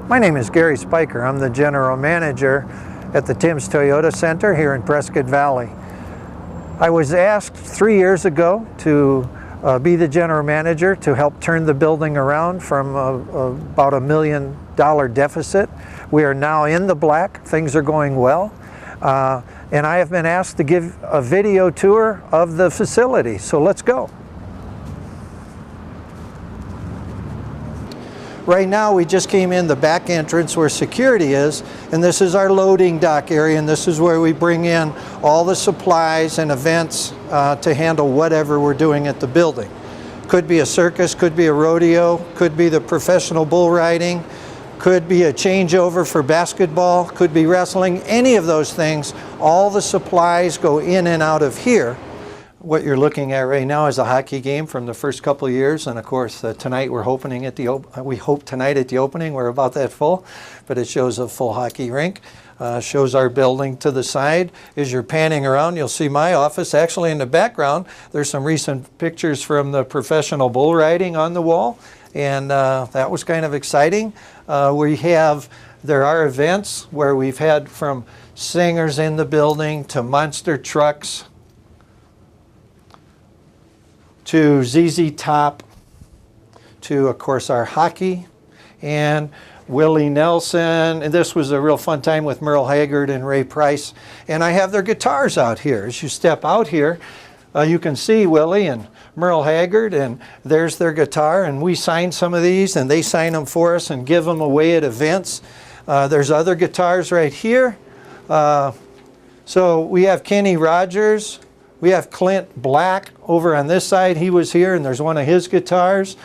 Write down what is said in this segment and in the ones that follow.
My name is Gary Spiker. I'm the General Manager at the Timms Toyota Center here in Prescott Valley. I was asked 3 years ago to be the General Manager to help turn the building around from about $1 million deficit. We are now in the black. Things are going well. And I have been asked to give a video tour of the facility. So let's go. Right now we just came in the back entrance where security is, and this is our loading dock area, and this is where we bring in all the supplies and events to handle whatever we're doing at the building. Could be a circus, could be a rodeo, could be the professional bull riding, could be a changeover for basketball, could be wrestling, any of those things. All the supplies go in and out of here. What you're looking at right now is a hockey game from the first couple of years, and of course tonight we hope tonight at the opening we're about that full, but it shows a full hockey rink. Shows our building to the side. As you're panning around, you'll see my office. Actually, in the background, there's some recent pictures from the professional bull riding on the wall, and that was kind of exciting. There are events where we've had from singers in the building to monster trucks to ZZ Top, to, of course, our hockey, and Willie Nelson. And this was a real fun time with Merle Haggard and Ray Price. And I have their guitars out here. As you step out here, you can see Willie and Merle Haggard, and there's their guitar. And we sign some of these, and they sign them for us and give them away at events. There's other guitars right here. So we have Kenny Rogers. We have Clint Black over on this side. He was here, and there's one of his guitars.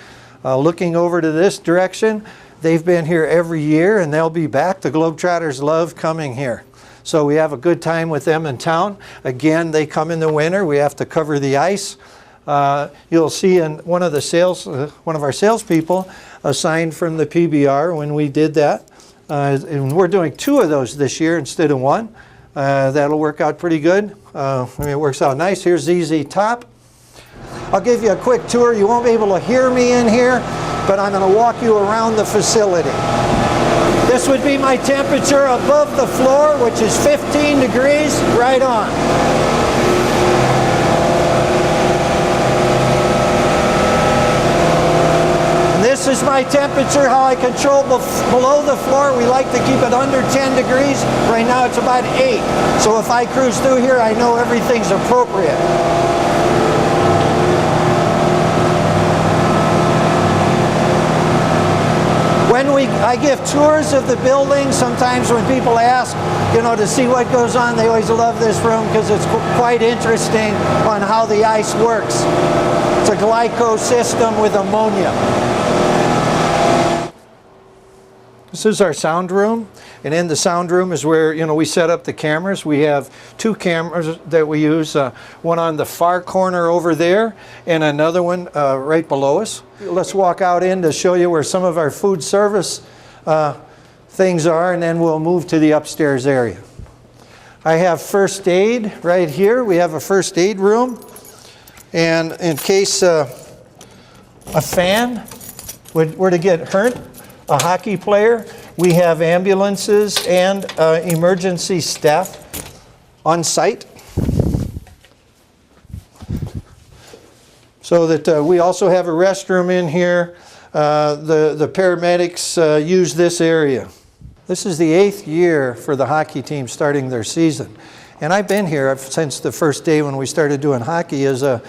Looking over to this direction, they've been here every year, and they'll be back. The Globetrotters love coming here. So we have a good time with them in town. Again, they come in the winter. We have to cover the ice. You'll see in one of our salespeople assigned from the PBR when we did that. And we're doing 2 of those this year instead of 1. That'll work out pretty good. It works out nice. Here's ZZ Top. I'll give you a quick tour. You won't be able to hear me in here, but I'm going to walk you around the facility. This would be my temperature above the floor, which is 15 degrees, right on. This is my temperature, how I control below the floor. We like to keep it under 10 degrees. Right now it's about 8. So if I cruise through here, I know everything's appropriate. I give tours of the building. Sometimes when people ask, to see what goes on, they always love this room because it's quite interesting on how the ice works. It's a glyco system with ammonia. This is our sound room, and in the sound room is where we set up the cameras. We have 2 cameras that we use, one on the far corner over there and another one right below us. Let's walk out in to show you where some of our food service things are, and then we'll move to the upstairs area. I have first aid right here. We have a first aid room, and in case a fan were to get hurt, a hockey player, we have ambulances and emergency staff on site. So that we also have a restroom in here. The paramedics use this area. This is the 8th year for the hockey team starting their season. And I've been here since the first day when we started doing hockey as a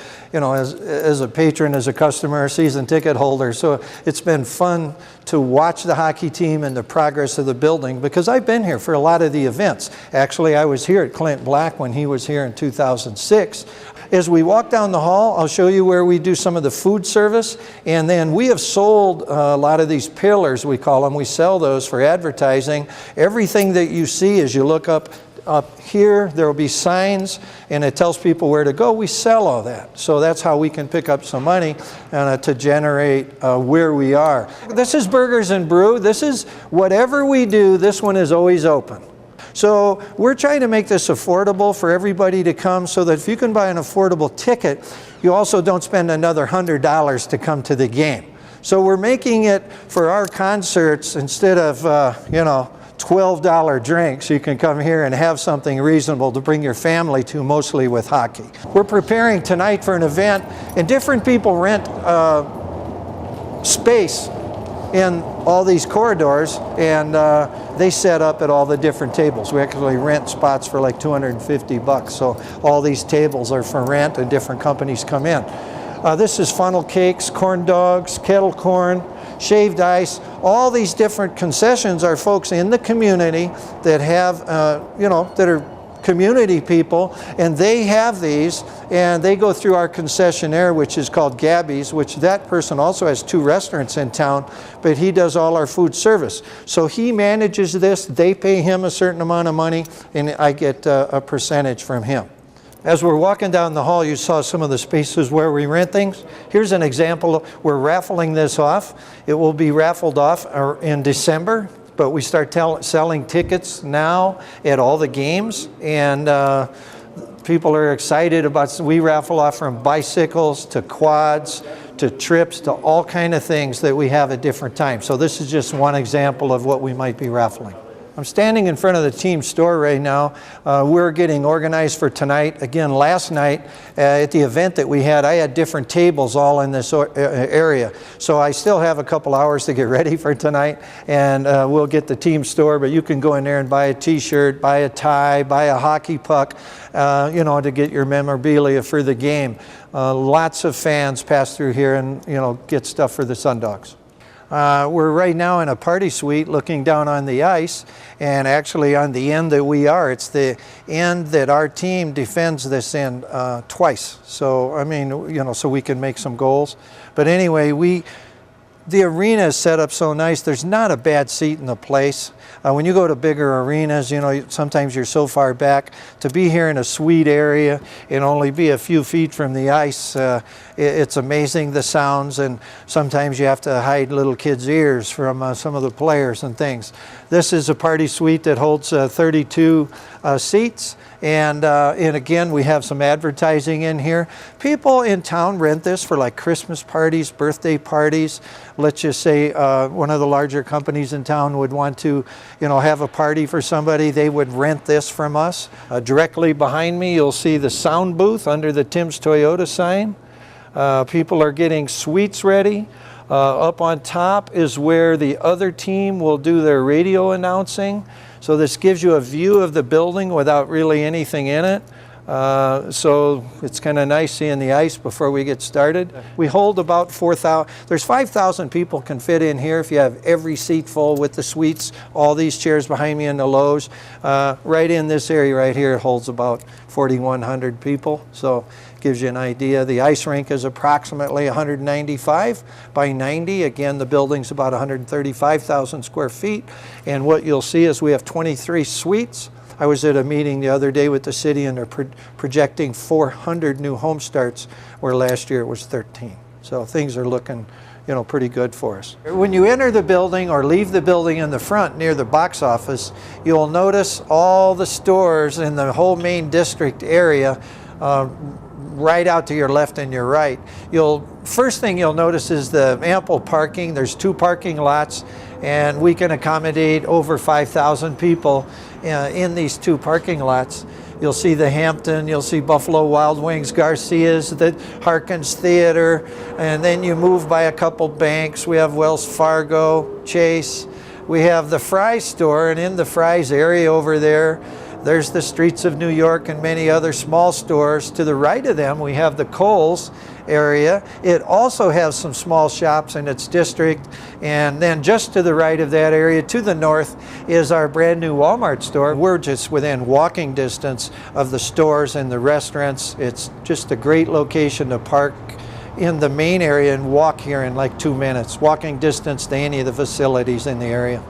patron, as a customer, a season ticket holder. So it's been fun to watch the hockey team and the progress of the building because I've been here for a lot of the events. Actually, I was here at Clint Black when he was here in 2006. As we walk down the hall, I'll show you where we do some of the food service. And then we have sold a lot of these pillars, we call them. We sell those for advertising. Everything that you see as you look up here, there will be signs, and it tells people where to go. We sell all that. So that's how we can pick up some money to generate where we are. This is Burgers and Brew. This is whatever we do, this one is always open. So we're trying to make this affordable for everybody to come so that if you can buy an affordable ticket, you also don't spend another $100 to come to the game. So we're making it for our concerts, instead of, you know, $12 drinks, you can come here and have something reasonable to bring your family to, mostly with hockey. We're preparing tonight for an event, and different people rent space in all these corridors, and they set up at all the different tables. We actually rent spots for like $250, so all these tables are for rent and different companies come in. This is funnel cakes, corn dogs, kettle corn, shaved ice. All these different concessions are folks in the community that have, you know, that are community people, and they have these, and they go through our concessionaire, which is called Gabby's, which that person also has 2 restaurants in town, but he does all our food service. So he manages this, they pay him a certain amount of money, and I get a percentage from him. As we're walking down the hall, you saw some of the spaces where we rent things. Here's an example. We're raffling this off. It will be raffled off in December, but we start selling tickets now at all the games, and people are excited about. We raffle off from bicycles to quads to trips to all kind of things that we have at different times. So this is just one example of what we might be raffling. I'm standing in front of the team store right now. We're getting organized for tonight. Again, last night at the event that we had, I had different tables all in this area. So I still have a couple hours to get ready for tonight, and we'll get the team store, but you can go in there and buy a t-shirt, buy a tie, buy a hockey puck, you know, to get your memorabilia for the game. Lots of fans pass through here and, you know, get stuff for the Sundogs. We're right now in a party suite looking down on the ice, and actually on the end that we are, it's the end that our team defends this in twice. So, I mean, you know, so we can make some goals. But anyway, the arena is set up so nice, there's not a bad seat in the place. When you go to bigger arenas, you know, sometimes you're so far back. To be here in a suite area and only be a few feet from the ice, it's amazing, the sounds, and sometimes you have to hide little kids' ears from some of the players and things. This is a party suite that holds 32 seats. And again, we have some advertising in here. People in town rent this for like Christmas parties, birthday parties. Let's just say one of the larger companies in town would want to, you know, have a party for somebody. They would rent this from us. Directly behind me, you'll see the sound booth under the Tim's Toyota sign. People are getting suites ready. Up on top is where the other team will do their radio announcing. So this gives you a view of the building without really anything in it. So it's kind of nice seeing the ice before we get started. We hold about 4,000, there's 5,000 people can fit in here if you have every seat full with the suites, all these chairs behind me in the lows. Right in this area right here, it holds about 4,100 people. So gives you an idea. The ice rink is approximately 195 by 90. Again, the building's about 135,000 square feet. And what you'll see is we have 23 suites. I was at a meeting the other day with the city, and they're projecting 400 new home starts, where last year it was 13. So things are looking, you know, pretty good for us. When you enter the building or leave the building in the front near the box office, you'll notice all the stores in the whole main district area right out to your left and your right. First thing you'll notice is the ample parking. There's 2 parking lots, and we can accommodate over 5,000 people in these 2 parking lots. You'll see the Hampton, you'll see Buffalo Wild Wings, Garcia's, the Harkins Theater, and then you move by a couple banks. We have Wells Fargo, Chase. We have the Fry's store, and in the Fry's area over there, there's the Streets of New York and many other small stores. To the right of them, we have the Kohl's area. It also has some small shops in its district. And then just to the right of that area, to the north, is our brand new Walmart store. We're just within walking distance of the stores and the restaurants. It's just a great location to park in the main area and walk here in like 2 minutes. Walking distance to any of the facilities in the area.